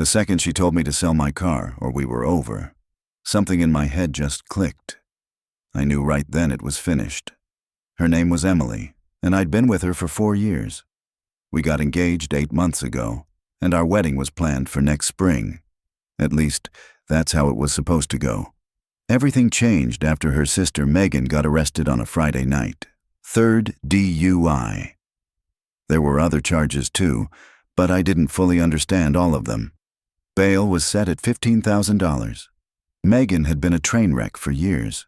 The second she told me to sell my car or we were over, something in my head just clicked. I knew right then it was finished. Her name was Emily, and I'd been with her for 4 years. We got engaged 8 months ago, and our wedding was planned for next spring. At least, that's how it was supposed to go. Everything changed after her sister Megan got arrested on a Friday night. 3rd DUI. There were other charges too, but I didn't fully understand all of them. Bail was set at $15,000. Megan had been a train wreck for years.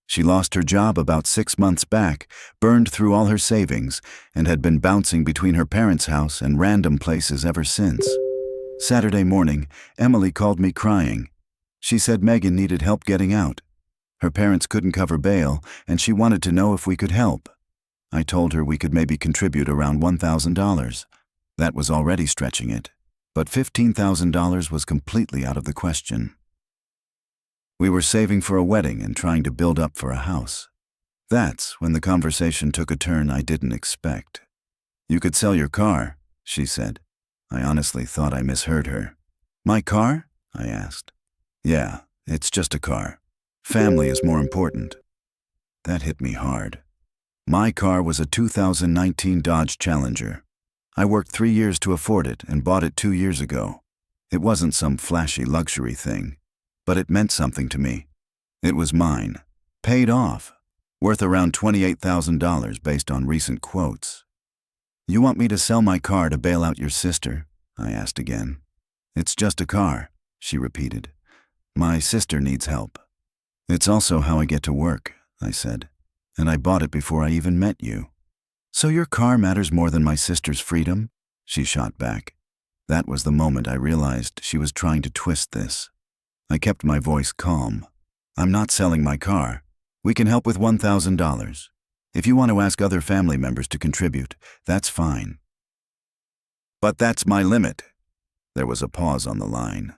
She lost her job about 6 months back, burned through all her savings, and had been bouncing between her parents' house and random places ever since. Saturday morning, Emily called me crying. She said Megan needed help getting out. Her parents couldn't cover bail, and she wanted to know if we could help. I told her we could maybe contribute around $1,000. That was already stretching it, but $15,000 was completely out of the question. We were saving for a wedding and trying to build up for a house. That's when the conversation took a turn I didn't expect. "You could sell your car," she said. I honestly thought I misheard her. "My car?" I asked. "Yeah, it's just a car. Family is more important." That hit me hard. My car was a 2019 Dodge Challenger. I worked 3 years to afford it and bought it 2 years ago. It wasn't some flashy luxury thing, but it meant something to me. It was mine, paid off, worth around $28,000 based on recent quotes. "You want me to sell my car to bail out your sister?" I asked again. "It's just a car," she repeated. "My sister needs help." "It's also how I get to work," I said, "and I bought it before I even met you." "So your car matters more than my sister's freedom?" she shot back. That was the moment I realized she was trying to twist this. I kept my voice calm. "I'm not selling my car. We can help with $1,000. If you want to ask other family members to contribute, that's fine." "But that's my limit." There was a pause on the line.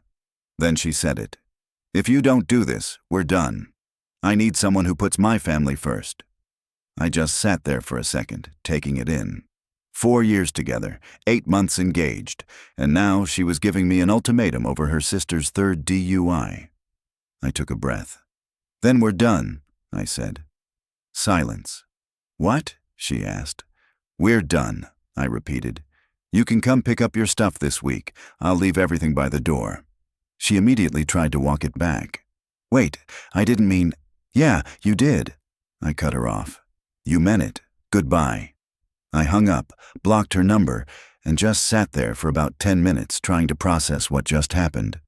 Then she said it. "If you don't do this, we're done. I need someone who puts my family first." I just sat there for a second, taking it in. 4 years together, 8 months engaged, and now she was giving me an ultimatum over her sister's 3rd DUI. I took a breath. "Then we're done," I said. Silence. "What?" she asked. "We're done," I repeated. "You can come pick up your stuff this week. I'll leave everything by the door." She immediately tried to walk it back. "Wait, I didn't mean—" "Yeah, you did." I cut her off. "You meant it. Goodbye." I hung up, blocked her number, and just sat there for about 10 minutes trying to process what just happened.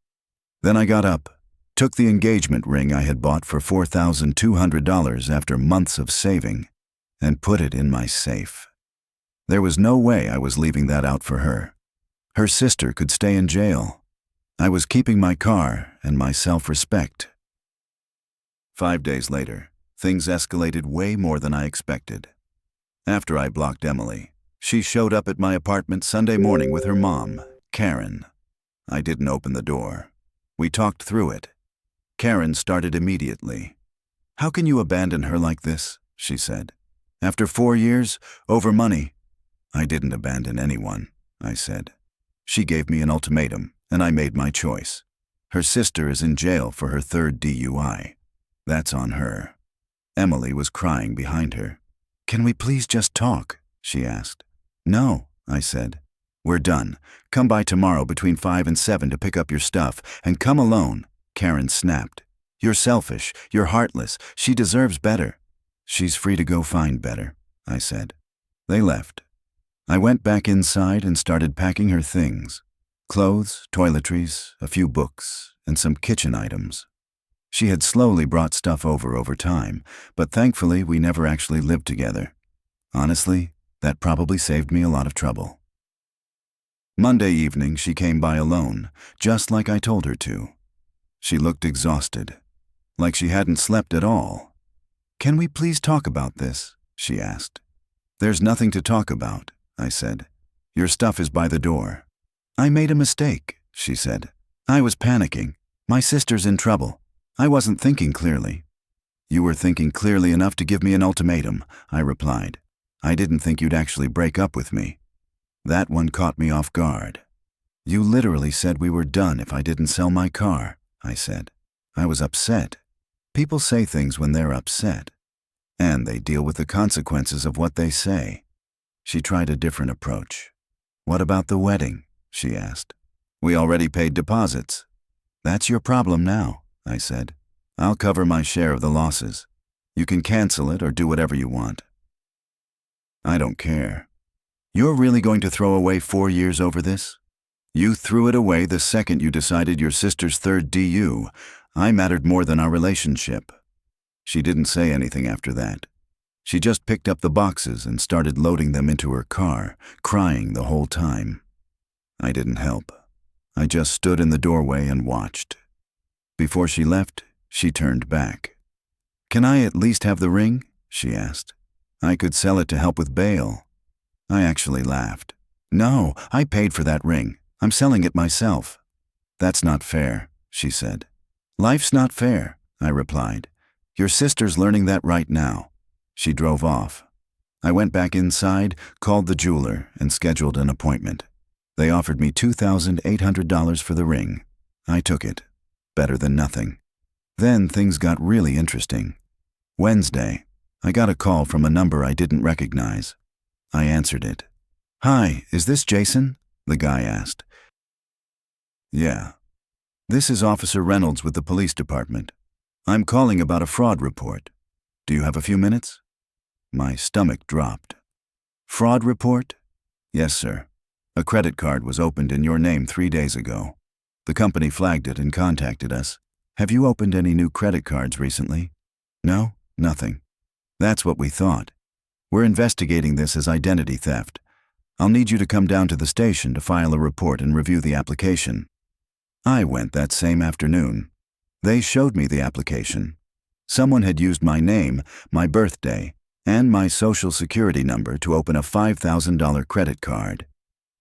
Then I got up, took the engagement ring I had bought for $4,200 after months of saving, and put it in my safe. There was no way I was leaving that out for her. Her sister could stay in jail. I was keeping my car and my self-respect. 5 days later, things escalated way more than I expected. After I blocked Emily, she showed up at my apartment Sunday morning with her mom, Karen. I didn't open the door. We talked through it. Karen started immediately. "How can you abandon her like this?" she said. "After 4 years, over money." "I didn't abandon anyone," I said. "She gave me an ultimatum, and I made my choice. Her sister is in jail for her 3rd DUI. That's on her." Emily was crying behind her. "Can we please just talk?" she asked. "No," I said. "We're done. Come by tomorrow between 5 and 7 to pick up your stuff, and come alone," Karen snapped. "You're selfish. You're heartless. She deserves better." "She's free to go find better," I said. They left. I went back inside and started packing her things. Clothes, toiletries, a few books, and some kitchen items. She had slowly brought stuff over time, but thankfully we never actually lived together. Honestly, that probably saved me a lot of trouble. Monday evening she came by alone, just like I told her to. She looked exhausted, like she hadn't slept at all. "Can we please talk about this?" she asked. "There's nothing to talk about," I said. "Your stuff is by the door." "I made a mistake," she said. "I was panicking. My sister's in trouble. I wasn't thinking clearly." "You were thinking clearly enough to give me an ultimatum," I replied. "I didn't think you'd actually break up with me." That one caught me off guard. You literally said we were done if I didn't sell my car, I said. I was upset. People say things when they're upset, and they deal with the consequences of what they say. She tried a different approach. What about the wedding? She asked. We already paid deposits. That's your problem now, I said. I'll cover my share of the losses. You can cancel it or do whatever you want. I don't care. You're really going to throw away 4 years over this? You threw it away the second you decided your sister's third DU. I mattered more than our relationship. She didn't say anything after that. She just picked up the boxes and started loading them into her car, crying the whole time. I didn't help. I just stood in the doorway and watched. Before she left, she turned back. Can I at least have the ring? She asked. I could sell it to help with bail. I actually laughed. No, I paid for that ring. I'm selling it myself. That's not fair, she said. Life's not fair, I replied. Your sister's learning that right now. She drove off. I went back inside, called the jeweler, and scheduled an appointment. They offered me $2,800 for the ring. I took it. Better than nothing. Then things got really interesting. Wednesday, I got a call from a number I didn't recognize. I answered it. Hi, is this Jason? The guy asked. Yeah. This is Officer Reynolds with the police department. I'm calling about a fraud report. Do you have a few minutes? My stomach dropped. Fraud report? Yes, sir. A credit card was opened in your name 3 days ago. The company flagged it and contacted us. Have you opened any new credit cards recently? No, nothing. That's what we thought. We're investigating this as identity theft. I'll need you to come down to the station to file a report and review the application. I went that same afternoon. They showed me the application. Someone had used my name, my birthday, and my social security number to open a $5,000 credit card.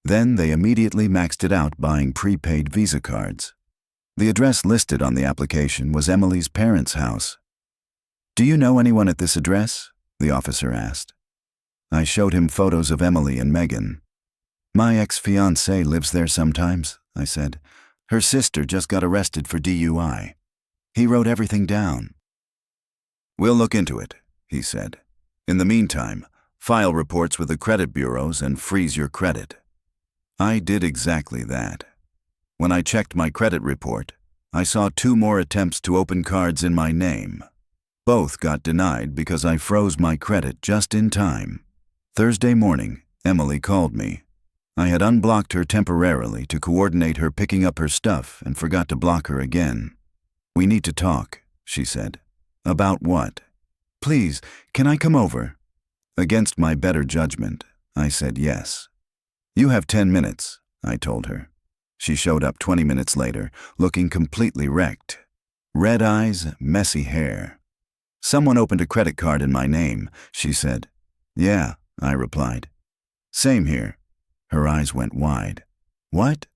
Then they immediately maxed it out buying prepaid Visa cards. The address listed on the application was Emily's parents' house. Do you know anyone at this address? The officer asked. I showed him photos of Emily and Megan. My ex-fiancée lives there sometimes, I said. Her sister just got arrested for DUI. He wrote everything down. We'll look into it, he said. In the meantime, file reports with the credit bureaus and freeze your credit. I did exactly that. When I checked my credit report, I saw 2 more attempts to open cards in my name. Both got denied because I froze my credit just in time. Thursday morning, Emily called me. I had unblocked her temporarily to coordinate her picking up her stuff and forgot to block her again. We need to talk, she said. About what? Please, can I come over? Against my better judgment, I said yes. You have 10 minutes, I told her. She showed up 20 minutes later, looking completely wrecked. Red eyes, messy hair. Someone opened a credit card in my name, she said. Yeah, I replied. Same here. Her eyes went wide. What?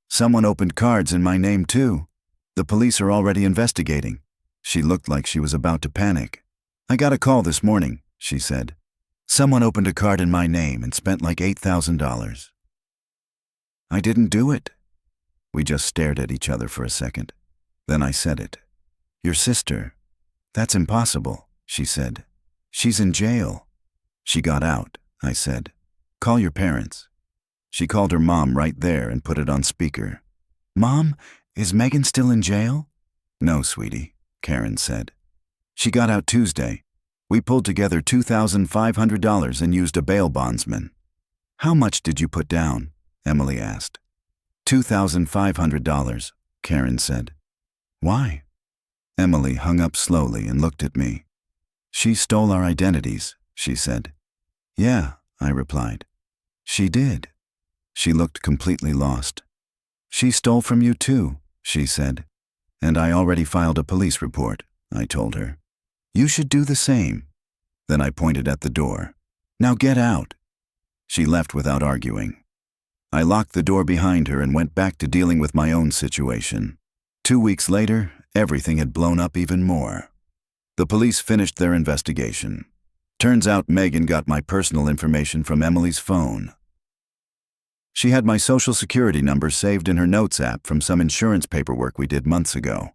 Someone opened cards in my name too. The police are already investigating. She looked like she was about to panic. I got a call this morning, she said. Someone opened a card in my name and spent like $8,000. I didn't do it. We just stared at each other for a second. Then I said it. Your sister. That's impossible, she said. She's in jail. She got out, I said. Call your parents. She called her mom right there and put it on speaker. Mom, is Megan still in jail? No, sweetie, Karen said. She got out Tuesday. We pulled together $2,500 and used a bail bondsman. How much did you put down? Emily asked. $2,500, Karen said. Why? Emily hung up slowly and looked at me. She stole our identities, she said. Yeah, I replied. She did. She looked completely lost. She stole from you too, she said. And I already filed a police report, I told her. You should do the same. Then I pointed at the door. Now get out. She left without arguing. I locked the door behind her and went back to dealing with my own situation. 2 weeks later, everything had blown up even more. The police finished their investigation. Turns out Megan got my personal information from Emily's phone. She had my social security number saved in her notes app from some insurance paperwork we did months ago.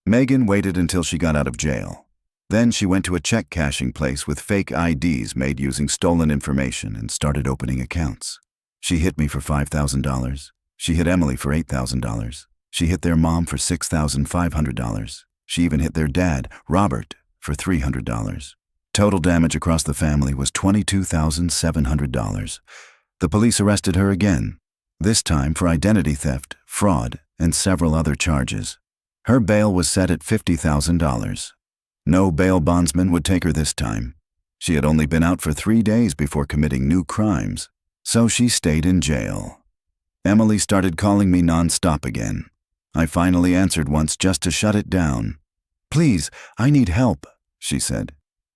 Megan waited until she got out of jail. Then she went to a check cashing place with fake IDs made using stolen information and started opening accounts. She hit me for $5,000. She hit Emily for $8,000. She hit their mom for $6,500. She even hit their dad, Robert, for $300. Total damage across the family was $22,700. The police arrested her again, this time for identity theft, fraud, and several other charges. Her bail was set at $50,000. No bail bondsman would take her this time. She had only been out for 3 days before committing new crimes, so she stayed in jail. Emily started calling me nonstop again. I finally answered once just to shut it down. "Please, I need help," she said.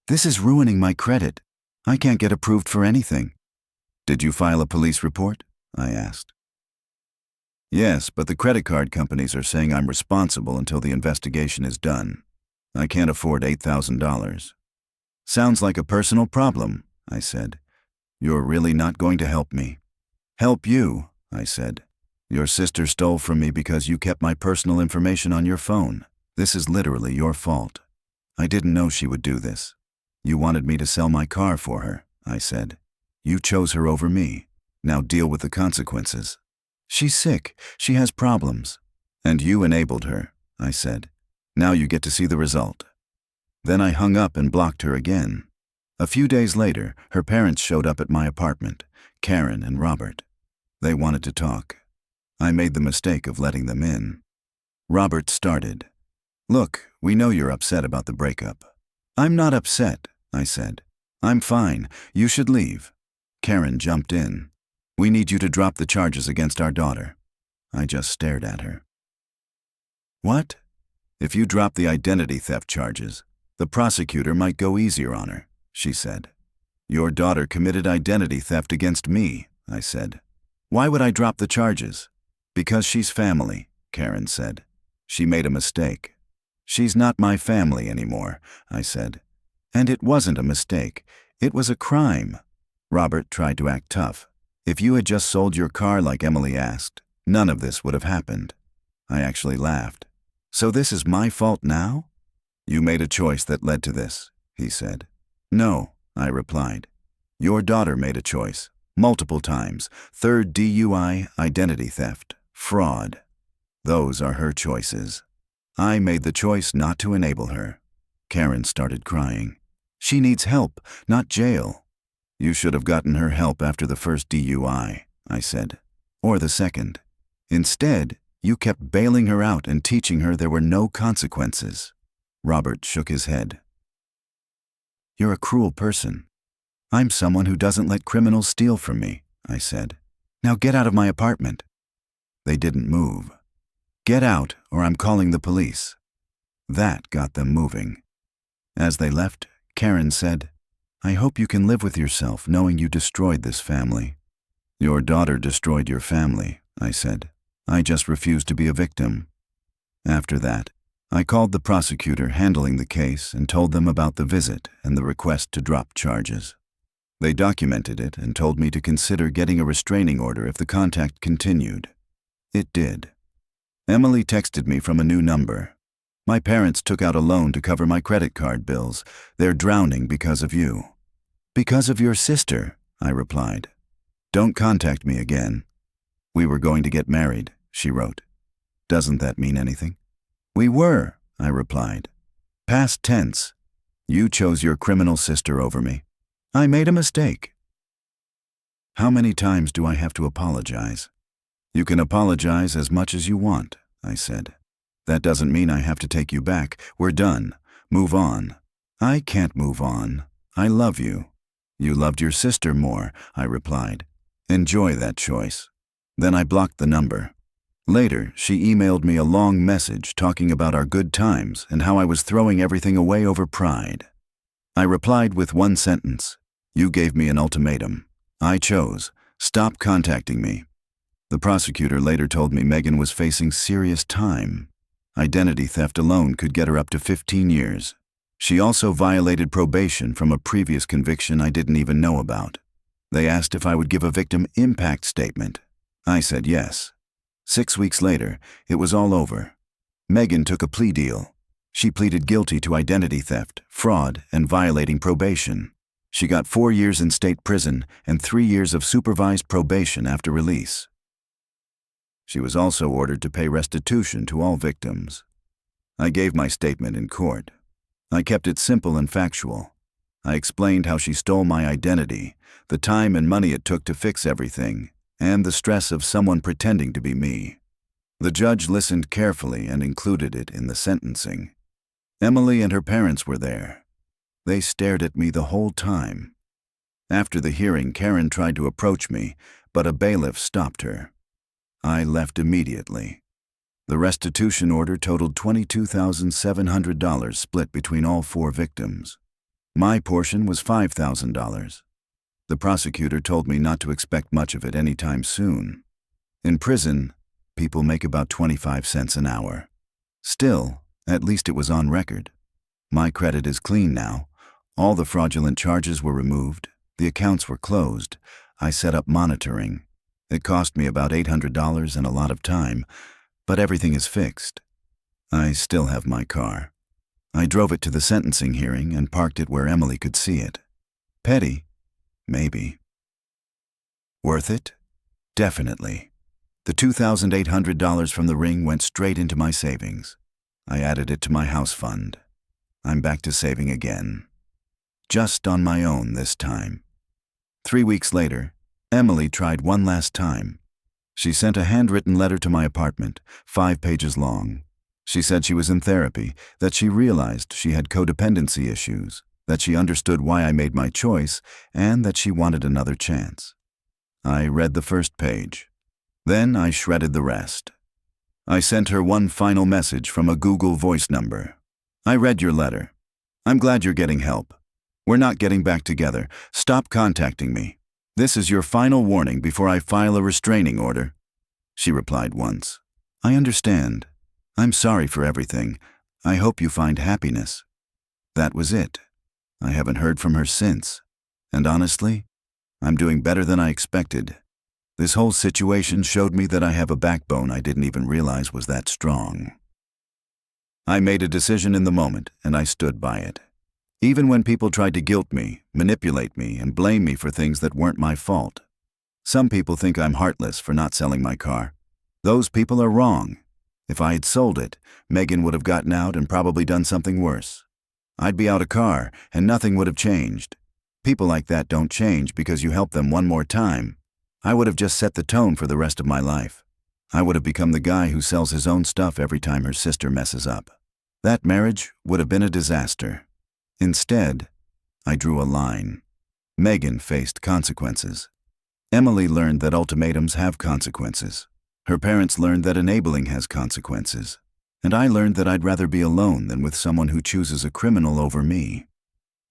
"This is ruining my credit. I can't get approved for anything." "Did you file a police report?" I asked. "Yes, but the credit card companies are saying I'm responsible until the investigation is done. I can't afford $8,000. "Sounds like a personal problem," I said. "You're really not going to help me." "Help you," I said. "Your sister stole from me because you kept my personal information on your phone. This is literally your fault. I didn't know she would do this. You wanted me to sell my car for her," I said. "You chose her over me. Now deal with the consequences." "She's sick. She has problems." "And you enabled her," I said. "Now you get to see the result." Then I hung up and blocked her again. A few days later, her parents showed up at my apartment, Karen and Robert. They wanted to talk. I made the mistake of letting them in. Robert started. "Look, we know you're upset about the breakup." "I'm not upset," I said. "I'm fine. You should leave." Karen jumped in. "We need you to drop the charges against our daughter." I just stared at her. "What?" "If you drop the identity theft charges, the prosecutor might go easier on her," she said. "Your daughter committed identity theft against me," I said. "Why would I drop the charges?" "Because she's family," Karen said. "She made a mistake." "She's not my family anymore," I said. "And it wasn't a mistake. It was a crime." Robert tried to act tough. "If you had just sold your car like Emily asked, none of this would have happened." I actually laughed. "So this is my fault now?" "You made a choice that led to this," he said. "No," I replied. "Your daughter made a choice, multiple times. Third DUI, identity theft, fraud. Those are her choices. I made the choice not to enable her." Karen started crying. "She needs help, not jail." "You should have gotten her help after the first DUI," I said. "Or the second. Instead, you kept bailing her out and teaching her there were no consequences." Robert shook his head. "You're a cruel person." "I'm someone who doesn't let criminals steal from me," I said. "Now get out of my apartment." They didn't move. "Get out, or I'm calling the police." That got them moving. As they left, Karen said, "I hope you can live with yourself knowing you destroyed this family." "Your daughter destroyed your family," I said. "I just refused to be a victim." After that, I called the prosecutor handling the case and told them about the visit and the request to drop charges. They documented it and told me to consider getting a restraining order if the contact continued. It did. Emily texted me from a new number. "My parents took out a loan to cover my credit card bills. They're drowning because of you." "Because of your sister," I replied. "Don't contact me again." "We were going to get married," she wrote. "Doesn't that mean anything?" "We were," I replied. "Past tense. You chose your criminal sister over me. I made a mistake." "How many times do I have to apologize?" "You can apologize as much as you want," I said. "That doesn't mean I have to take you back. We're done. Move on." "I can't move on. I love you." "You loved your sister more," I replied. "Enjoy that choice." Then I blocked the number. Later, she emailed me a long message talking about our good times and how I was throwing everything away over pride. I replied with one sentence. "You gave me an ultimatum. I chose. Stop contacting me." The prosecutor later told me Megan was facing serious time. Identity theft alone could get her up to 15 years. She also violated probation from a previous conviction I didn't even know about. They asked if I would give a victim impact statement. I said yes. 6 weeks later, it was all over. Megan took a plea deal. She pleaded guilty to identity theft, fraud, and violating probation. She got 4 years in state prison and 3 years of supervised probation after release. She was also ordered to pay restitution to all victims. I gave my statement in court. I kept it simple and factual. I explained how she stole my identity, the time and money it took to fix everything, and the stress of someone pretending to be me. The judge listened carefully and included it in the sentencing. Emily and her parents were there. They stared at me the whole time. After the hearing, Karen tried to approach me, but a bailiff stopped her. I left immediately. The restitution order totaled $22,700 split between all 4 victims. My portion was $5,000. The prosecutor told me not to expect much of it anytime soon. In prison, people make about 25 cents an hour. Still, at least it was on record. My credit is clean now. All the fraudulent charges were removed. The accounts were closed. I set up monitoring. It cost me about $800 and a lot of time, but everything is fixed. I still have my car. I drove it to the sentencing hearing and parked it where Emily could see it. Petty? Maybe. Worth it? Definitely. The $2,800 from the ring went straight into my savings. I added it to my house fund. I'm back to saving again. Just on my own this time. 3 weeks later, Emily tried one last time. She sent a handwritten letter to my apartment, 5 pages long. She said she was in therapy, that she realized she had codependency issues, that she understood why I made my choice, and that she wanted another chance. I read the first page. Then I shredded the rest. I sent her one final message from a Google Voice number. I read your letter. I'm glad you're getting help. We're not getting back together. Stop contacting me. This is your final warning before I file a restraining order. She replied once. I understand. I'm sorry for everything. I hope you find happiness. That was it. I haven't heard from her since. And honestly, I'm doing better than I expected. This whole situation showed me that I have a backbone I didn't even realize was that strong. I made a decision in the moment, and I stood by it. Even when people tried to guilt me, manipulate me, and blame me for things that weren't my fault. Some people think I'm heartless for not selling my car. Those people are wrong. If I had sold it, Megan would have gotten out and probably done something worse. I'd be out a car, and nothing would have changed. People like that don't change because you help them one more time. I would have just set the tone for the rest of my life. I would have become the guy who sells his own stuff every time her sister messes up. That marriage would have been a disaster. Instead, I drew a line. Megan faced consequences. Emily learned that ultimatums have consequences. Her parents learned that enabling has consequences. And I learned that I'd rather be alone than with someone who chooses a criminal over me.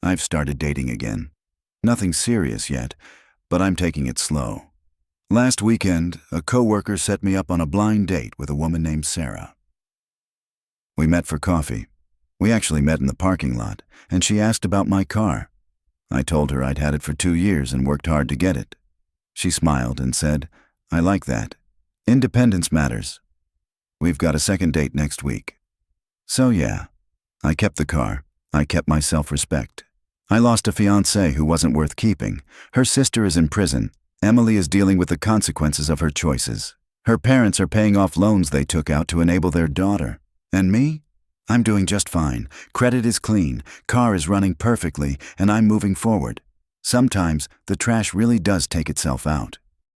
I've started dating again. Nothing serious yet, but I'm taking it slow. Last weekend, a coworker set me up on a blind date with a woman named Sarah. We met for coffee. We actually met in the parking lot, and she asked about my car. I told her I'd had it for 2 years and worked hard to get it. She smiled and said, I like that. Independence matters. We've got a second date next week. So yeah, I kept the car. I kept my self-respect. I lost a fiancée who wasn't worth keeping. Her sister is in prison. Emily is dealing with the consequences of her choices. Her parents are paying off loans they took out to enable their daughter. And me? I'm doing just fine. Credit is clean, car is running perfectly, and I'm moving forward. Sometimes the trash really does take itself out.